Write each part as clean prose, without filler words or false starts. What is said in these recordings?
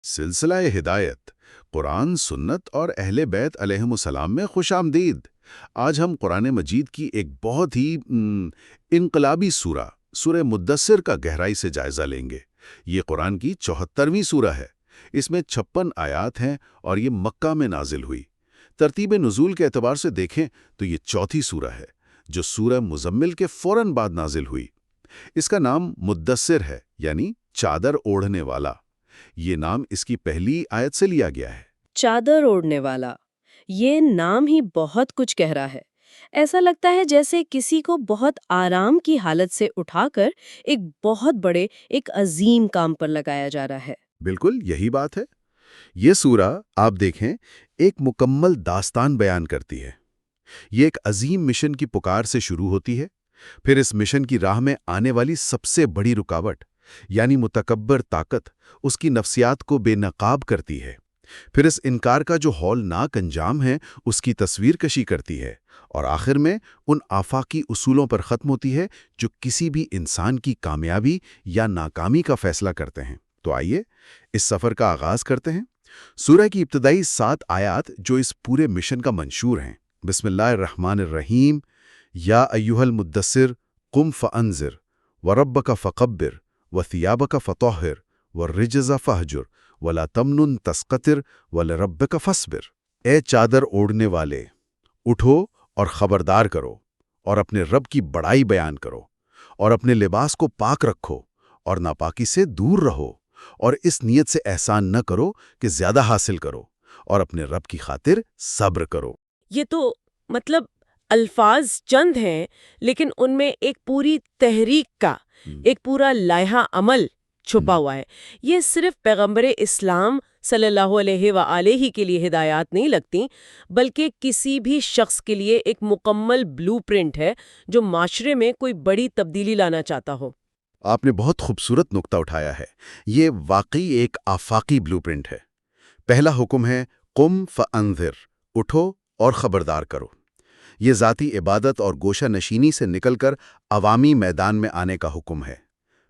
سلسلہ ہدایت قرآن، سنت اور اہل بیت علیہم السلام میں خوش آمدید۔ آج ہم قرآن مجید کی ایک بہت ہی انقلابی سورہ مدثر کا گہرائی سے جائزہ لیں گے۔ یہ قرآن کی 74ویں سورہ ہے۔ اس میں 56 آیات ہیں اور یہ مکہ میں نازل ہوئی۔ ترتیب نزول کے اعتبار سے دیکھیں تو یہ چوتھی سورہ ہے، جو سورہ مزمل کے فوراً بعد نازل ہوئی۔ اس کا نام مدثر ہے، یعنی چادر اوڑھنے والا۔ یہ نام اس کی پہلی آیت سے لیا گیا ہے۔ چادر اوڑھنے والا، یہ نام ہی بہت کچھ کہہ رہا ہے۔ ایسا لگتا ہے جیسے کسی کو بہت آرام کی حالت سے اٹھا کر ایک بہت بڑے، ایک عظیم کام پر لگایا جا رہا ہے۔ بالکل یہی بات ہے۔ یہ سورہ آپ دیکھیں ایک مکمل داستان بیان کرتی ہے۔ یہ ایک عظیم مشن کی پکار سے شروع ہوتی ہے، پھر اس مشن کی راہ میں آنے والی سب سے بڑی رکاوٹ یعنی متکبر طاقت اس کی نفسیات کو بے نقاب کرتی ہے، پھر اس انکار کا جو ہولناک انجام ہے اس کی تصویر کشی کرتی ہے، اور آخر میں ان آفاقی اصولوں پر ختم ہوتی ہے جو کسی بھی انسان کی کامیابی یا ناکامی کا فیصلہ کرتے ہیں۔ تو آئیے اس سفر کا آغاز کرتے ہیں۔ سورہ کی ابتدائی 7 آیات جو اس پورے مشن کا منشور ہیں۔ بسم اللہ الرحمن الرحیم۔ یا ایھا المدثر قم فانذر وربک فکبر وثیابک فطہر والرجز فہجر ولا تمنن تستکثر ولربک فاصبر۔ اے چادر اوڑھنے والے، اٹھو اور خبردار کرو، اور اپنے رب کی بڑائی بیان کرو، اور اپنے لباس کو پاک رکھو، اور ناپاکی سے دور رہو، اور اس نیت سے احسان نہ کرو کہ زیادہ حاصل کرو، اور اپنے رب کی خاطر صبر کرو۔ یہ تو مطلب الفاظ چند ہیں، لیکن ان میں ایک پوری تحریک کا ایک پورا لائحہ عمل چھپا ہوا ہے۔ یہ صرف پیغمبر اسلام صلی اللہ علیہ وآلہ کے لیے ہدایات نہیں لگتی، بلکہ کسی بھی شخص کے لیے ایک مکمل بلو پرنٹ ہے جو معاشرے میں کوئی بڑی تبدیلی لانا چاہتا ہو۔ آپ نے بہت خوبصورت نقطہ اٹھایا ہے۔ یہ واقعی ایک آفاقی بلو پرنٹ ہے۔ پہلا حکم ہے قم فانذر، اٹھو اور خبردار کرو۔ یہ ذاتی عبادت اور گوشہ نشینی سے نکل کر عوامی میدان میں آنے کا حکم ہے۔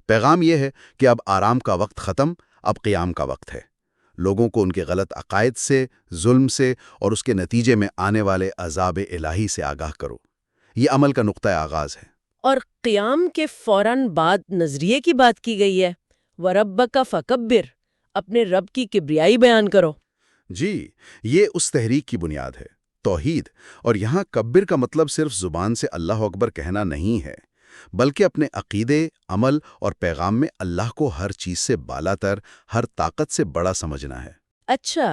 پیغام یہ ہے کہ اب آرام کا وقت ختم، اب قیام کا وقت ہے۔ لوگوں کو ان کے غلط عقائد سے، ظلم سے اور اس کے نتیجے میں آنے والے عذاب الہی سے آگاہ کرو۔ یہ عمل کا نقطہ آغاز ہے۔ اور قیام کے فوراً بعد نظریے کی بات کی گئی ہے، وَرَبَّكَ فَكَبِّرْ، اپنے رب کی کبریائی بیان کرو۔ جی، یہ اس تحریک کی بنیاد ہے، توحید۔ اور یہاں کبر کا مطلب صرف زبان سے اللہ اکبر کہنا نہیں ہے، بلکہ اپنے عقیدے، عمل اور پیغام میں اللہ کو ہر چیز سے بالا تر، ہر طاقت سے بڑا سمجھنا ہے۔ اچھا۔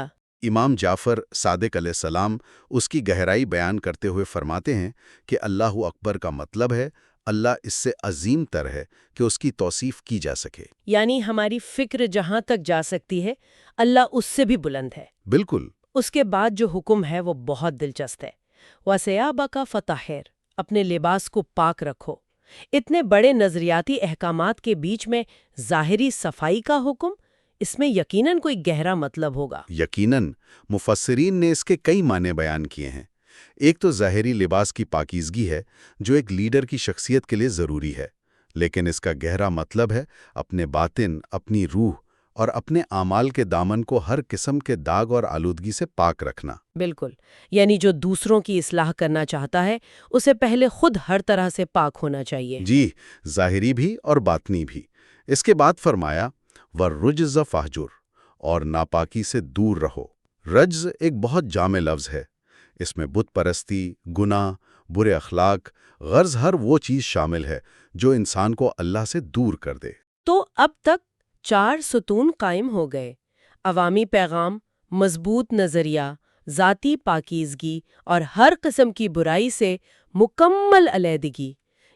امام جعفر صادق علیہ السلام اس کی گہرائی بیان کرتے ہوئے فرماتے ہیں کہ اللہ اکبر کا مطلب ہے اللہ اس سے عظیم تر ہے کہ اس کی توصیف کی جا سکے۔ یعنی ہماری فکر جہاں تک جا سکتی ہے، اللہ اس سے بھی بلند ہے۔ بالکل۔ اس کے بعد جو حکم ہے وہ بہت دلچسپ ہے، وَثِيَابَكَ فَطَهِّرْ، اپنے لباس کو پاک رکھو۔ اتنے بڑے نظریاتی احکامات کے بیچ میں ظاہری صفائی کا حکم، اس میں یقیناً کوئی گہرا مطلب ہوگا۔ یقیناً مفسرین نے اس کے کئی معنی بیان کیے ہیں۔ ایک تو ظاہری لباس کی پاکیزگی ہے جو ایک لیڈر کی شخصیت کے لیے ضروری ہے، لیکن اس کا گہرا مطلب ہے اپنے باطن، اپنی روح اور اپنے اعمال کے دامن کو ہر قسم کے داغ اور آلودگی سے پاک رکھنا۔ بالکل، یعنی جو دوسروں کی اصلاح کرنا چاہتا ہے اسے پہلے خود ہر طرح سے پاک ہونا چاہیے۔ جی، ظاہری بھی اور باطنی بھی۔ اس کے بعد فرمایا وَالرُّجْزَ فَاہْجُرْ، اور ناپاکی سے دور رہو۔ رجز ایک بہت جامع لفظ ہے۔ اس میں بت پرستی، گناہ، برے اخلاق، غرض ہر وہ چیز شامل ہے جو انسان کو اللہ سے دور کر دے۔ تو اب تک 4 ستون قائم ہو گئے: عوامی پیغام، مضبوط نظریہ، ذاتی پاکیزگی اور ہر قسم کی برائی سے مکمل علیحدگی۔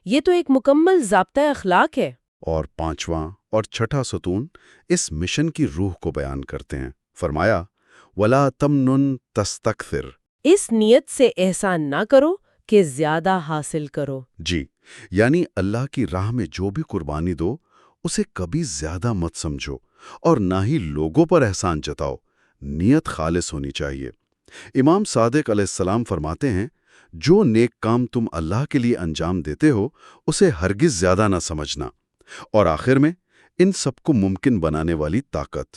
یہ تو ایک مکمل ضابطۂ اخلاق ہے۔ اور 5واں اور 6واں ستون اس مشن کی روح کو بیان کرتے ہیں۔ فرمایا وَلَا تَمْنُن تَسْتَكْثِرْ، اس نیت سے احسان نہ کرو کہ زیادہ حاصل کرو۔ جی، یعنی اللہ کی راہ میں جو بھی قربانی دو اسے کبھی زیادہ مت سمجھو، اور نہ ہی لوگوں پر احسان جتاؤ۔ نیت خالص ہونی چاہیے۔ امام صادق علیہ السلام فرماتے ہیں جو نیک کام تم اللہ کے لیے انجام دیتے ہو اسے ہرگز زیادہ نہ سمجھنا۔ اور آخر میں ان سب کو ممکن بنانے والی طاقت،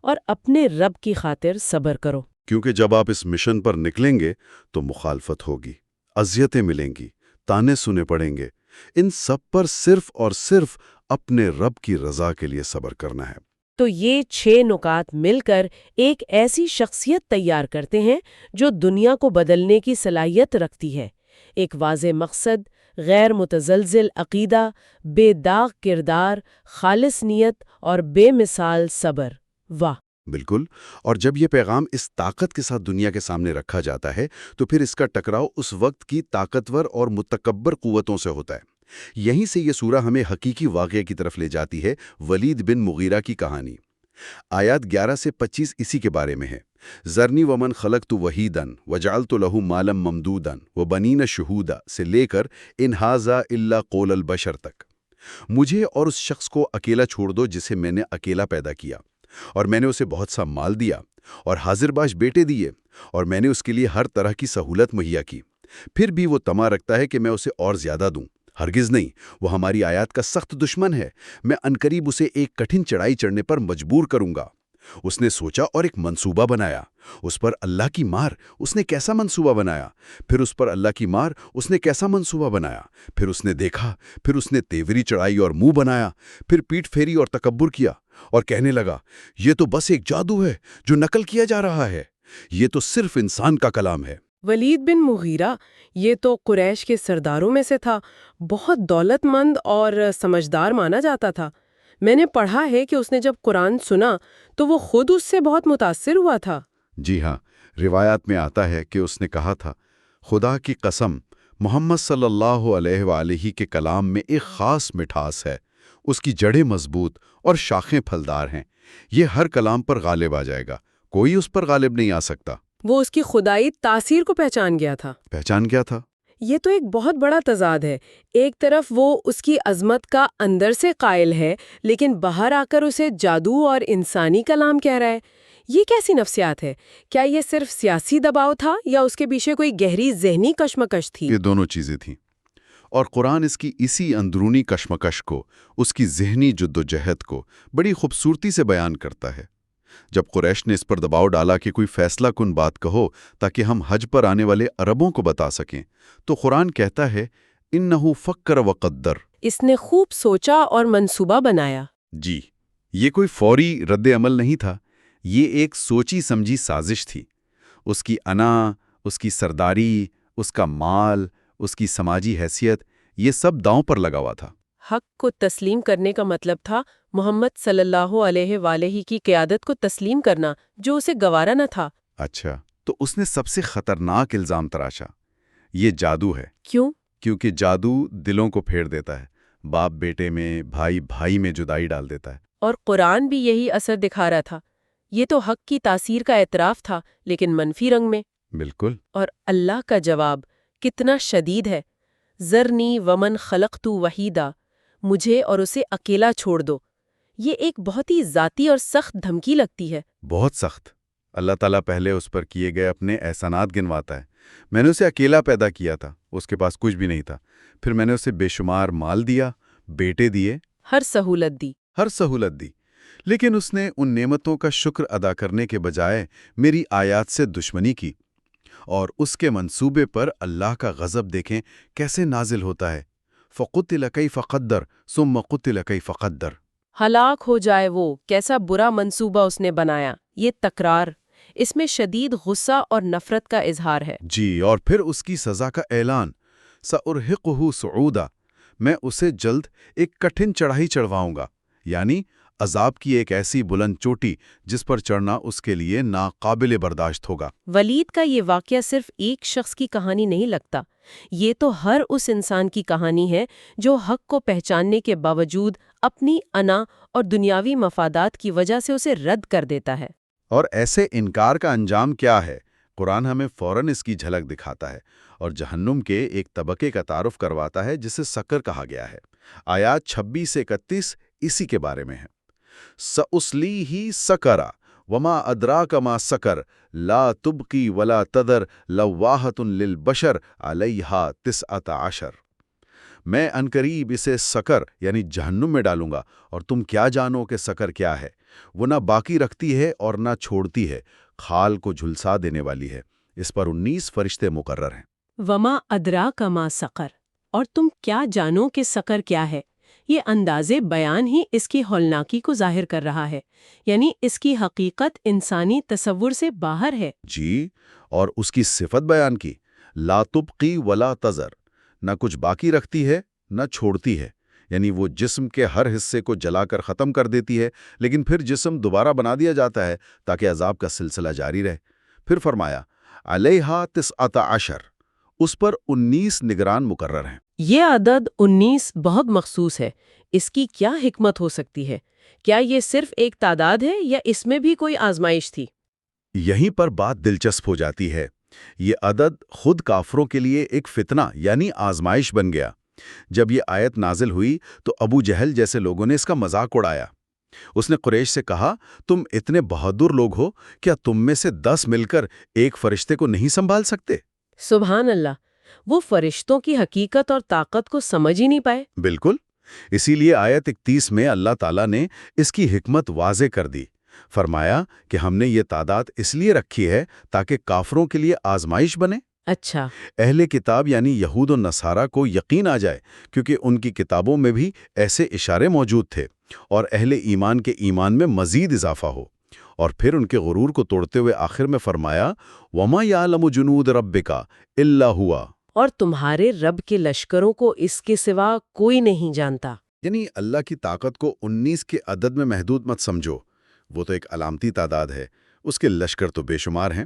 اور اپنے رب کی خاطر صبر کرو، کیونکہ جب آپ اس مشن پر نکلیں گے تو مخالفت ہوگی، اذیتیں ملیں گی، تانے سنے پڑیں گے۔ ان سب پر صرف اور صرف اپنے رب کی رضا کے لیے صبر کرنا ہے۔ تو یہ 6 نکات مل کر ایک ایسی شخصیت تیار کرتے ہیں جو دنیا کو بدلنے کی صلاحیت رکھتی ہے۔ ایک واضح مقصد، غیر متزلزل عقیدہ، بے داغ کردار، خالص نیت اور بے مثال صبر۔ واہ! بالکل، اور جب یہ پیغام اس طاقت کے ساتھ دنیا کے سامنے رکھا جاتا ہے تو پھر اس کا ٹکراؤ اس وقت کی طاقتور اور متکبر قوتوں سے ہوتا ہے۔ یہیں سے یہ سورہ ہمیں حقیقی واقعے کی طرف لے جاتی ہے، ولید بن مغیرہ کی کہانی۔ آیات 11 سے 25 اسی کے بارے میں ہے۔ ذرنی ومن خلقت وحیدا وجعلت له مالا ممدودا وبنین شہودا سے لے کر ان ھذا الا قول البشر تک۔ مجھے اور اس شخص کو اکیلا چھوڑ دو جسے میں نے اکیلا پیدا کیا، اور میں نے اسے بہت سا مال دیا اور حاضر باش بیٹے دیے، اور میں نے اس کے لیے ہر طرح کی سہولت مہیا کی۔ پھر بھی وہ طمع رکھتا ہے کہ میں اسے اور زیادہ دوں۔ ہرگز نہیں، وہ ہماری آیات کا سخت دشمن ہے۔ میں عنقریب اسے ایک کٹھن چڑھائی چڑھنے پر مجبور کروں گا۔ اس نے سوچا اور ایک منصوبہ بنایا، اس پر اللہ کی مار، اس نے کیسا منصوبہ بنایا؟ پھر اس پر اللہ کی مار، اس نے کیسا منصوبہ بنایا؟ پھر اس نے دیکھا، پھر اس نے تیوری چڑھائی اور منہ بنایا، پھر پیٹ پھیری اور تکبر کیا، اور کہنے لگا یہ تو بس ایک جادو ہے جو نقل کیا جا رہا ہے، یہ تو صرف انسان کا کلام ہے۔ ولید بن مغیرہ یہ تو قریش کے سرداروں میں سے تھا، بہت دولت مند اور سمجھدار مانا جاتا تھا۔ میں نے پڑھا ہے کہ اس نے جب قرآن سنا تو وہ خود اس سے بہت متاثر ہوا تھا۔ جی ہاں، روایات میں آتا ہے کہ اس نے کہا تھا، خدا کی قسم، محمد صلی اللہ علیہ وآلہ کے کلام میں ایک خاص مٹھاس ہے، اس کی جڑیں مضبوط اور شاخیں پھلدار ہیں، یہ ہر کلام پر غالب آ جائے گا، کوئی اس پر غالب نہیں آ سکتا۔ وہ اس کی خدائی تاثیر کو پہچان گیا تھا۔ پہچان کیا تھا؟ یہ تو ایک بہت بڑا تضاد ہے، ایک طرف وہ اس کی عظمت کا اندر سے قائل ہے، لیکن باہر آ کر اسے جادو اور انسانی کلام کہہ رہا ہے۔ یہ کیسی نفسیات ہے؟ کیا یہ صرف سیاسی دباؤ تھا یا اس کے پیچھے کوئی گہری ذہنی کشمکش تھی؟ یہ دونوں چیزیں تھیں، اور قرآن اس کی اسی اندرونی کشمکش کو، اس کی ذہنی جدوجہد کو بڑی خوبصورتی سے بیان کرتا ہے۔ جب قریش نے اس پر دباؤ ڈالا کہ کوئی فیصلہ کن بات کہو تاکہ ہم حج پر آنے والے عربوں کو بتا سکیں، تو قرآن کہتا ہے انہو فکر وقدر، اس نے خوب سوچا اور منصوبہ بنایا۔ جی، یہ کوئی فوری رد عمل نہیں تھا، یہ ایک سوچی سمجھی سازش تھی۔ اس کی انا، اس کی سرداری، اس کا مال، اس کی سماجی حیثیت، یہ سب داؤں پر لگا ہوا تھا۔ حق کو تسلیم کرنے کا مطلب تھا محمد صلی اللہ علیہ وآلہ کی قیادت کو تسلیم کرنا، جو اسے گوارا نہ تھا۔ اچھا، تو اس نے سب سے خطرناک الزام تراشا، یہ جادو ہے۔ کیوں؟ کیونکہ جادو دلوں کو پھیر دیتا ہے، باپ بیٹے میں، بھائی بھائی میں جدائی ڈال دیتا ہے۔ اور قرآن بھی یہی اثر دکھا رہا تھا۔ یہ تو حق کی تاثیر کا اعتراف تھا، لیکن منفی رنگ میں۔ بالکل۔ اور اللہ کا جواب کتنا شدید ہے، ذرنی ومن خلقت وحیدا، مجھے اور اسے اکیلا چھوڑ دو۔ یہ ایک بہت ہی ذاتی اور سخت دھمکی لگتی ہے۔ بہت سخت۔ اللہ تعالیٰ پہلے اس پر کیے گئے اپنے احسانات گنواتا ہے۔ میں نے اسے اکیلا پیدا کیا تھا، اس کے پاس کچھ بھی نہیں تھا، پھر میں نے اسے بے شمار مال دیا، بیٹے دیے، ہر سہولت دی، لیکن اس نے ان نعمتوں کا شکر ادا کرنے کے بجائے میری آیات سے دشمنی کی، اور اس کے منصوبے پر اللہ کا غضب دیکھیں کیسے نازل ہوتا ہے۔ فَقُتِلَ كَيْفَ قَدَّرَ ثُمَّ قُتِلَ كَيْفَ قَدَّرَ، ہلاک ہو جائے وہ، کیسا برا منصوبہ اس نے بنایا۔ یہ تکرار، اس میں شدید غصہ اور نفرت کا اظہار ہے۔ جی، اور پھر اس کی سزا کا اعلان، سَأُرْهِقُهُ صُعُودًا، میں اسے جلد ایک کٹھن چڑھائی چڑھواؤں گا، یعنی عذاب کی ایک ایسی بلند چوٹی جس پر چڑھنا اس کے لیے ناقابل برداشت ہوگا۔ ولید کا یہ واقعہ صرف ایک شخص کی کہانی نہیں لگتا، یہ تو ہر اس انسان کی کہانی ہے جو حق کو پہچاننے کے باوجود اپنی انا اور دنیاوی مفادات کی وجہ سے اسے رد کر دیتا ہے۔ اور ایسے انکار کا انجام کیا ہے؟ قرآن ہمیں فوراً اس کی جھلک دکھاتا ہے اور جہنم کے ایک طبقے کا تعارف کرواتا ہے جسے سقر کہا گیا ہے۔ آیات 26 سے 31 اسی کے بارے میں ہے۔ سَأُصْلِيهِ سَقَرَ وَمَا أَدْرَاكَ مَا سَقَرَ لَا تُبْقِي وَلَا تَذَرُ لَوَّاحَةٌ لِلْبَشَرِ عَلَيْهَا 19، میں عنقریب اسے سقر یعنی جہنم میں ڈالوں گا، اور تم کیا جانو کہ سقر کیا ہے؟ وہ نہ باقی رکھتی ہے اور نہ چھوڑتی ہے، خال کو جھلسا دینے والی ہے۔ اس پر 19 فرشتے مقرر ہیں۔ وما ادراک ما سقر، اور تم کیا جانو کہ سقر کیا ہے؟ یہ انداز بیان ہی اس کی ہولناکی کو ظاہر کر رہا ہے، یعنی اس کی حقیقت انسانی تصور سے باہر ہے۔ جی، اور اس کی صفت بیان کی، لا تبقی ولا تذر، نہ کچھ باقی رکھتی ہے نہ چھوڑتی ہے، یعنی وہ جسم کے ہر حصے کو جلا کر ختم کر دیتی ہے، لیکن پھر جسم دوبارہ بنا دیا جاتا ہے تاکہ عذاب کا سلسلہ جاری رہے۔ پھر فرمایا علیہا 19، اس پر 19 نگران مقرر ہیں۔ یہ عدد 19 بہت مخصوص ہے۔ اس کی کیا حکمت ہو سکتی ہے؟ کیا یہ صرف ایک تعداد ہے یا اس میں بھی کوئی آزمائش تھی؟ یہیں پر بات دلچسپ ہو جاتی ہے۔ یہ عدد خود کافروں کے لیے ایک فتنہ یعنی آزمائش بن گیا۔ جب یہ آیت نازل ہوئی تو ابو جہل جیسے لوگوں نے اس کا مذاق اڑایا۔ اس نے قریش سے کہا، تم اتنے بہادر لوگ ہو، کیا تم میں سے 10 مل کر ایک فرشتے کو نہیں سنبھال سکتے؟ سبحان اللہ، وہ فرشتوں کی حقیقت اور طاقت کو سمجھ ہی نہیں پائے۔ بالکل، اسی لیے آیت 31 میں اللہ تعالیٰ نے اس کی حکمت واضح کر دی۔ فرمایا کہ ہم نے یہ تعداد اس لیے رکھی ہے تاکہ کافروں کے لیے آزمائش بنے۔ اچھا، اہل کتاب یعنی یہود و نصارہ کو یقین آ جائے، کیونکہ ان کی کتابوں میں بھی ایسے اشارے موجود تھے، اور اہل ایمان کے ایمان میں مزید اضافہ ہو۔ اور پھر ان کے غرور کو توڑتے ہوئے آخر میں فرمایا وَمَا يَعْلَمُ جُنُودَ رَبِّكَ إِلَّا هُوَ، اور تمہارے رب کے لشکروں کو اس کے سوا کوئی نہیں جانتا۔ یعنی اللہ کی طاقت کو 19 کے عدد میں محدود مت سمجھو، وہ تو ایک علامتی تعداد ہے، اس کے لشکر تو بے شمار ہیں۔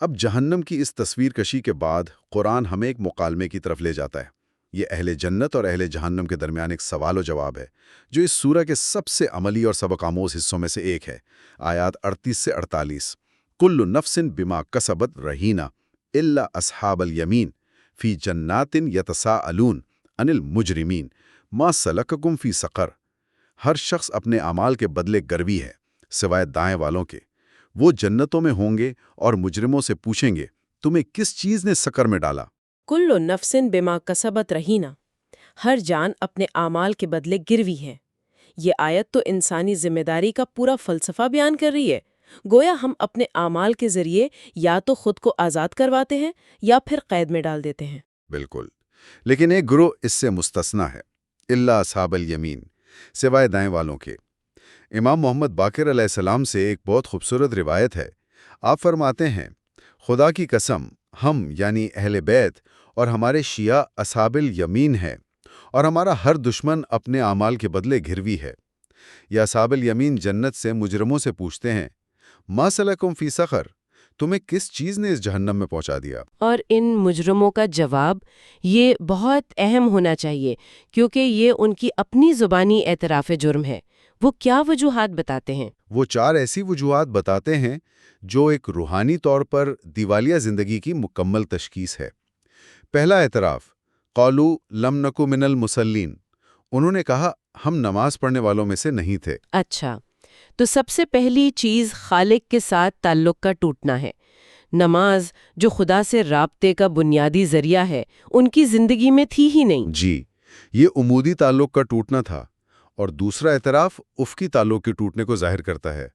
اب جہنم کی اس تصویر کشی کے بعد قرآن ہمیں ایک مکالمے کی طرف لے جاتا ہے۔ یہ اہل جنت اور اہل جہنم کے درمیان ایک سوال و جواب ہے، جو اس سورہ کے سب سے عملی اور سبق آموز حصوں میں سے ایک ہے۔ آیات 38 سے 48، کل نفس بما کسبت رہینہ الا اصحاب الیمین فی جنات یتساءلون عن المجرمین ما سلککم فی سقر، ہر شخص اپنے اعمال کے بدلے گروی ہے سوائے دائیں والوں کے، وہ جنتوں میں ہوں گے اور مجرموں سے پوچھیں گے تمہیں کس چیز نے سقر میں ڈالا؟ کل نفس بما کسبت رہینہ، ہر جان اپنے اعمال کے بدلے گروی ہے۔ یہ آیت تو انسانی ذمہ داری کا پورا فلسفہ بیان کر رہی ہے۔ گویا ہم اپنے اعمال کے ذریعے یا تو خود کو آزاد کرواتے ہیں یا پھر قید میں ڈال دیتے ہیں۔ بالکل، لیکن ایک گروہ اس سے مستثنا ہے، الا اصحاب الیمین، سوائے دائیں والوں کے۔ امام محمد باقر علیہ السلام سے ایک بہت خوبصورت روایت ہے۔ آپ فرماتے ہیں، خدا کی قسم، ہم یعنی اہل بیت اور ہمارے شیعہ اصحاب الیمین ہیں، اور ہمارا ہر دشمن اپنے اعمال کے بدلے گھروی ہے۔ یا اصحاب الیمین جنت سے مجرموں سے پوچھتے ہیں، ما سلکم فی سقر، تمہیں کس چیز نے اس جہنم میں پہنچا دیا؟ اور ان مجرموں کا جواب یہ بہت اہم ہونا چاہیے، کیونکہ یہ ان کی اپنی زبانی اعتراف جرم ہے۔ وہ کیا وجوہات بتاتے ہیں؟ وہ 4 ایسی وجوہات بتاتے ہیں جو ایک روحانی طور پر دیوالیہ زندگی کی مکمل تشخیص ہے۔ پہلا اعتراف، قالوا لم نکو من المصلین، انہوں نے کہا ہم نماز پڑھنے والوں میں سے نہیں تھے۔ اچھا، تو سب سے پہلی چیز خالق کے ساتھ تعلق کا ٹوٹنا ہے۔ نماز جو خدا سے رابطے کا بنیادی ذریعہ ہے، ان کی زندگی میں تھی ہی نہیں۔ جی، یہ عمودی تعلق کا ٹوٹنا تھا۔ اور دوسرا اعتراف افقی تعلق کے ٹوٹنے کو ظاہر کرتا ہے،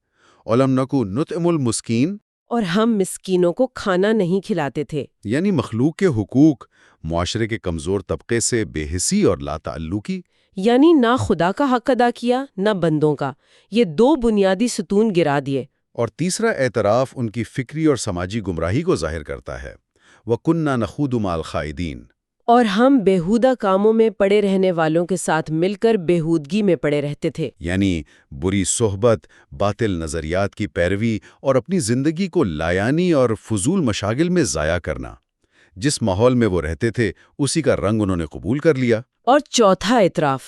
اولم نکو نطعم المسکین، اور ہم مسکینوں کو کھانا نہیں کھلاتے تھے۔ یعنی مخلوق کے حقوق، معاشرے کے کمزور طبقے سے بے حسی اور لا تعلقی۔ یعنی نہ خدا کا حق ادا کیا نہ بندوں کا، یہ 2 بنیادی ستون گرا دیے۔ اور تیسرا اعتراف ان کی فکری اور سماجی گمراہی کو ظاہر کرتا ہے، وَكُنَّا نَخُوضُ مَعَ الْخَائِضِينَ، اور ہم بیہودہ کاموں میں پڑے رہنے والوں کے ساتھ مل کر بیہودگی میں پڑے رہتے تھے۔ یعنی بری صحبت، باطل نظریات کی پیروی اور اپنی زندگی کو لایانی اور فضول مشاغل میں ضائع کرنا۔ جس ماحول میں وہ رہتے تھے اسی کا رنگ انہوں نے قبول کر لیا۔ اور چوتھا اعتراف،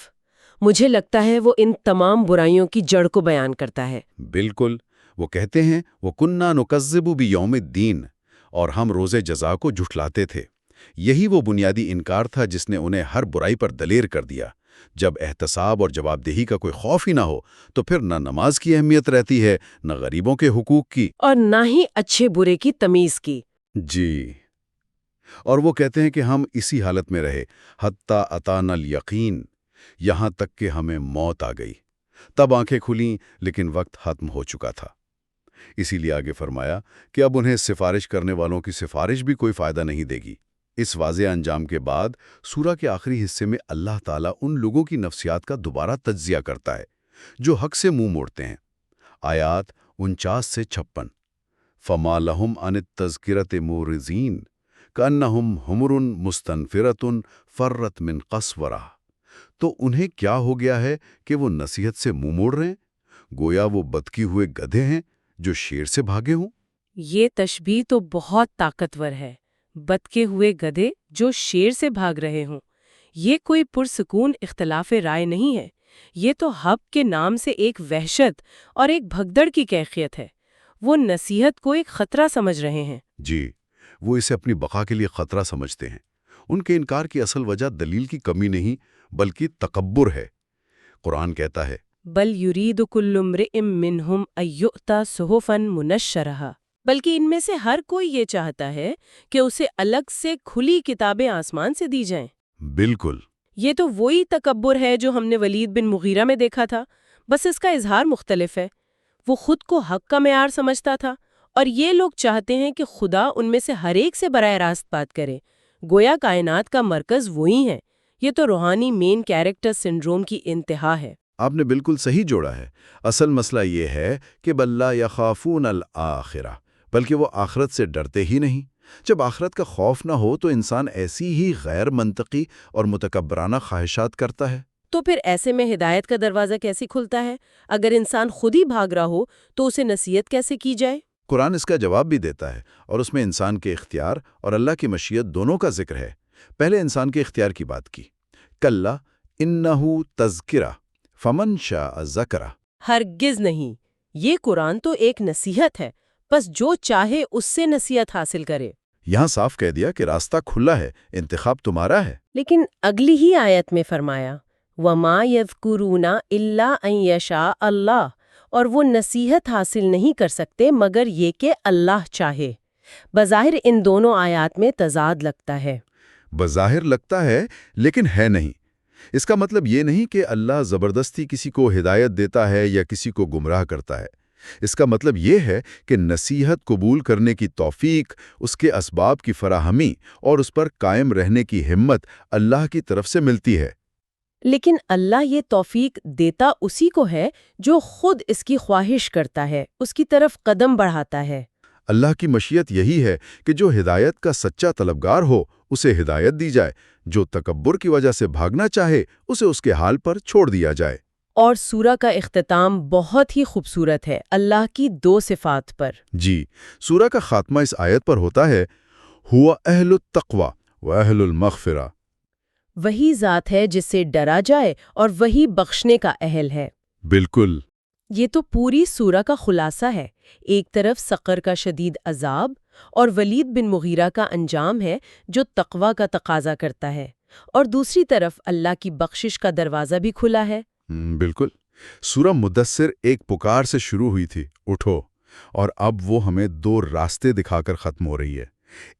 مجھے لگتا ہے وہ ان تمام برائیوں کی جڑ کو بیان کرتا ہے۔ بالکل، وہ کہتے ہیں وَكُنَّا نُكَذِّبُ بِيَوْمِ الدِّينِ، اور ہم روز جزا کو جھٹلاتے تھے۔ یہی وہ بنیادی انکار تھا جس نے انہیں ہر برائی پر دلیر کر دیا۔ جب احتساب اور جواب دہی کا کوئی خوف ہی نہ ہو تو پھر نہ نماز کی اہمیت رہتی ہے، نہ غریبوں کے حقوق کی، اور نہ ہی اچھے برے کی تمیز کی۔ جی۔ اور وہ کہتے ہیں کہ ہم اسی حالت میں رہے حتی اتانا الیقین، یہاں تک کہ ہمیں موت آ گئی۔ تب آنکھیں کھلیں لیکن وقت ختم ہو چکا تھا۔ اسی لیے آگے فرمایا کہ اب انہیں سفارش کرنے والوں کی سفارش بھی کوئی فائدہ نہیں دے گی۔ اس واضح انجام کے بعد سورہ کے آخری حصے میں اللہ تعالیٰ ان لوگوں کی نفسیات کا دوبارہ تجزیہ کرتا ہے جو حق سے منہ موڑتے ہیں۔ آیات 49 سے 56، فَمَا لَهُمْ عَنِ التَّذْكِرَةِ مُعْرِضِينَ كَأَنَّهُمْ حُمُرٌ مُسْتَنفِرَةٌ فَرَّتْ مِنْ قَسْوَرَةٍ، تو انہیں کیا ہو گیا ہے کہ وہ نصیحت سے منہ موڑ رہے ہیں، گویا وہ بتکی ہوئے گدھے ہیں جو شیر سے بھاگے ہوں۔ یہ تشبیہ تو بہت طاقتور ہے، بتکے ہوئے گدھے جو شیر سے بھاگ رہے ہوں۔ یہ کوئی پرسکون اختلاف رائے نہیں ہے، یہ تو حق کے نام سے ایک وحشت اور ایک بھگدڑ کی کیفیت ہے۔ وہ نصیحت کو ایک خطرہ سمجھ رہے ہیں۔ جی، وہ اسے اپنی بقا کے لیے خطرہ سمجھتے ہیں۔ ان کے انکار کی اصل وجہ دلیل کی کمی نہیں بلکہ تکبر ہے۔ قرآن کہتا ہے بل یرید کل امرئ منہم ان یؤتی صحفا منشرہ، بلکہ ان میں سے ہر کوئی یہ چاہتا ہے کہ اسے الگ سے کھلی کتابیں آسمان سے دی جائیں۔ بالکل۔ یہ تو وہی تکبر ہے جو ہم نے ولید بن مغیرہ میں دیکھا تھا، بس اس کا اظہار مختلف ہے۔ وہ خود کو حق کا معیار سمجھتا تھا، اور یہ لوگ چاہتے ہیں کہ خدا ان میں سے ہر ایک سے براہ راست بات کرے، گویا کائنات کا مرکز وہی ہے۔ یہ تو روحانی مین کیریکٹر سنڈروم کی انتہا ہے۔ آپ نے بالکل صحیح جوڑا ہے۔ اصل مسئلہ یہ ہے کہ بل لا یخافون الآخرہ، بلکہ وہ آخرت سے ڈرتے ہی نہیں۔ جب آخرت کا خوف نہ ہو تو انسان ایسی ہی غیر منطقی اور متکبرانہ خواہشات کرتا ہے۔ تو پھر ایسے میں ہدایت کا دروازہ کیسے کھلتا ہے؟ اگر انسان خود ہی بھاگ رہا ہو تو اسے نصیحت کیسے کی جائے؟ قرآن اس کا جواب بھی دیتا ہے، اور اس میں انسان کے اختیار اور اللہ کی مشیت دونوں کا ذکر ہے۔ پہلے انسان کے اختیار کی بات کی، کلا انہ تذکرہ فمن شاء ذکرہ۔ ہرگز نہیں، یہ قرآن تو ایک نصیحت ہے، بس جو چاہے اس سے نصیحت حاصل کرے۔ یہاں صاف کہہ دیا کہ راستہ کھلا ہے، انتخاب تمہارا ہے۔ لیکن اگلی ہی آیت میں فرمایا وَمَا يَذْكُرُونَ إِلَّا أَن يَشَاءَ اللَّهُ، اور وہ نصیحت حاصل نہیں کر سکتے مگر یہ کہ اللہ چاہے۔ بظاہر ان دونوں آیات میں تضاد لگتا ہے۔ بظاہر لگتا ہے لیکن ہے نہیں۔ اس کا مطلب یہ نہیں کہ اللہ زبردستی کسی کو ہدایت دیتا ہے یا کسی کو گمراہ کرتا ہے۔ اس کا مطلب یہ ہے کہ نصیحت قبول کرنے کی توفیق، اس کے اسباب کی فراہمی اور اس پر قائم رہنے کی ہمت اللہ کی طرف سے ملتی ہے۔ لیکن اللہ یہ توفیق دیتا اسی کو ہے جو خود اس کی خواہش کرتا ہے، اس کی طرف قدم بڑھاتا ہے۔ اللہ کی مشیت یہی ہے کہ جو ہدایت کا سچا طلبگار ہو اسے ہدایت دی جائے، جو تکبر کی وجہ سے بھاگنا چاہے اسے اس کے حال پر چھوڑ دیا جائے۔ اور سورہ کا اختتام بہت ہی خوبصورت ہے، اللہ کی دو صفات پر۔ جی، سورہ کا خاتمہ اس آیت پر ہوتا ہے ہوا اہل التقوی و اہل المغفرہ۔ وہی ذات ہے جس سے ڈرا جائے اور وہی بخشنے کا اہل ہے۔ بالکل۔ یہ تو پوری سورہ کا خلاصہ ہے۔ ایک طرف سقر کا شدید عذاب اور ولید بن مغیرہ کا انجام ہے جو تقوی کا تقاضا کرتا ہے، اور دوسری طرف اللہ کی بخشش کا دروازہ بھی کھلا ہے۔ بالکل۔ سورہ مدثر ایک پکار سے شروع ہوئی تھی، اٹھو، اور اب وہ ہمیں دو راستے دکھا کر ختم ہو رہی ہے۔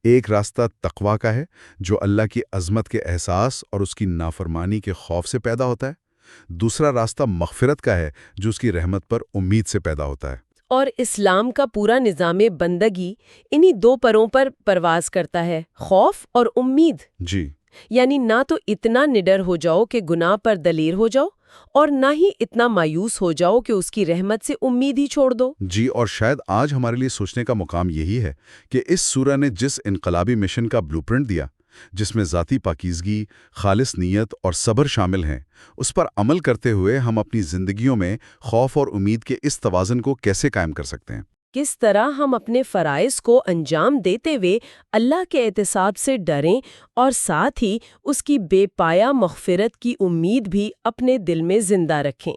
ایک راستہ تقوی کا ہے جو اللہ کی عظمت کے احساس اور اس کی نافرمانی کے خوف سے پیدا ہوتا ہے۔ دوسرا راستہ مغفرت کا ہے جو اس کی رحمت پر امید سے پیدا ہوتا ہے۔ اور اسلام کا پورا نظام بندگی انہی دو پروں پر پرواز کرتا ہے، خوف اور امید۔ جی، یعنی نہ تو اتنا نڈر ہو جاؤ کہ گناہ پر دلیر ہو جاؤ، اور نہ ہی اتنا مایوس ہو جاؤ کہ اس کی رحمت سے امید ہی چھوڑ دو۔ جی، اور شاید آج ہمارے لیے سوچنے کا مقام یہی ہے کہ اس سورہ نے جس انقلابی مشن کا بلو پرنٹ دیا، جس میں ذاتی پاکیزگی، خالص نیت اور صبر شامل ہیں، اس پر عمل کرتے ہوئے ہم اپنی زندگیوں میں خوف اور امید کے اس توازن کو کیسے قائم کر سکتے ہیں۔ کس طرح ہم اپنے فرائض کو انجام دیتے ہوئے اللہ کے احتساب سے ڈریں اور ساتھ ہی اس کی بے پایا مغفرت کی امید بھی اپنے دل میں زندہ رکھیں۔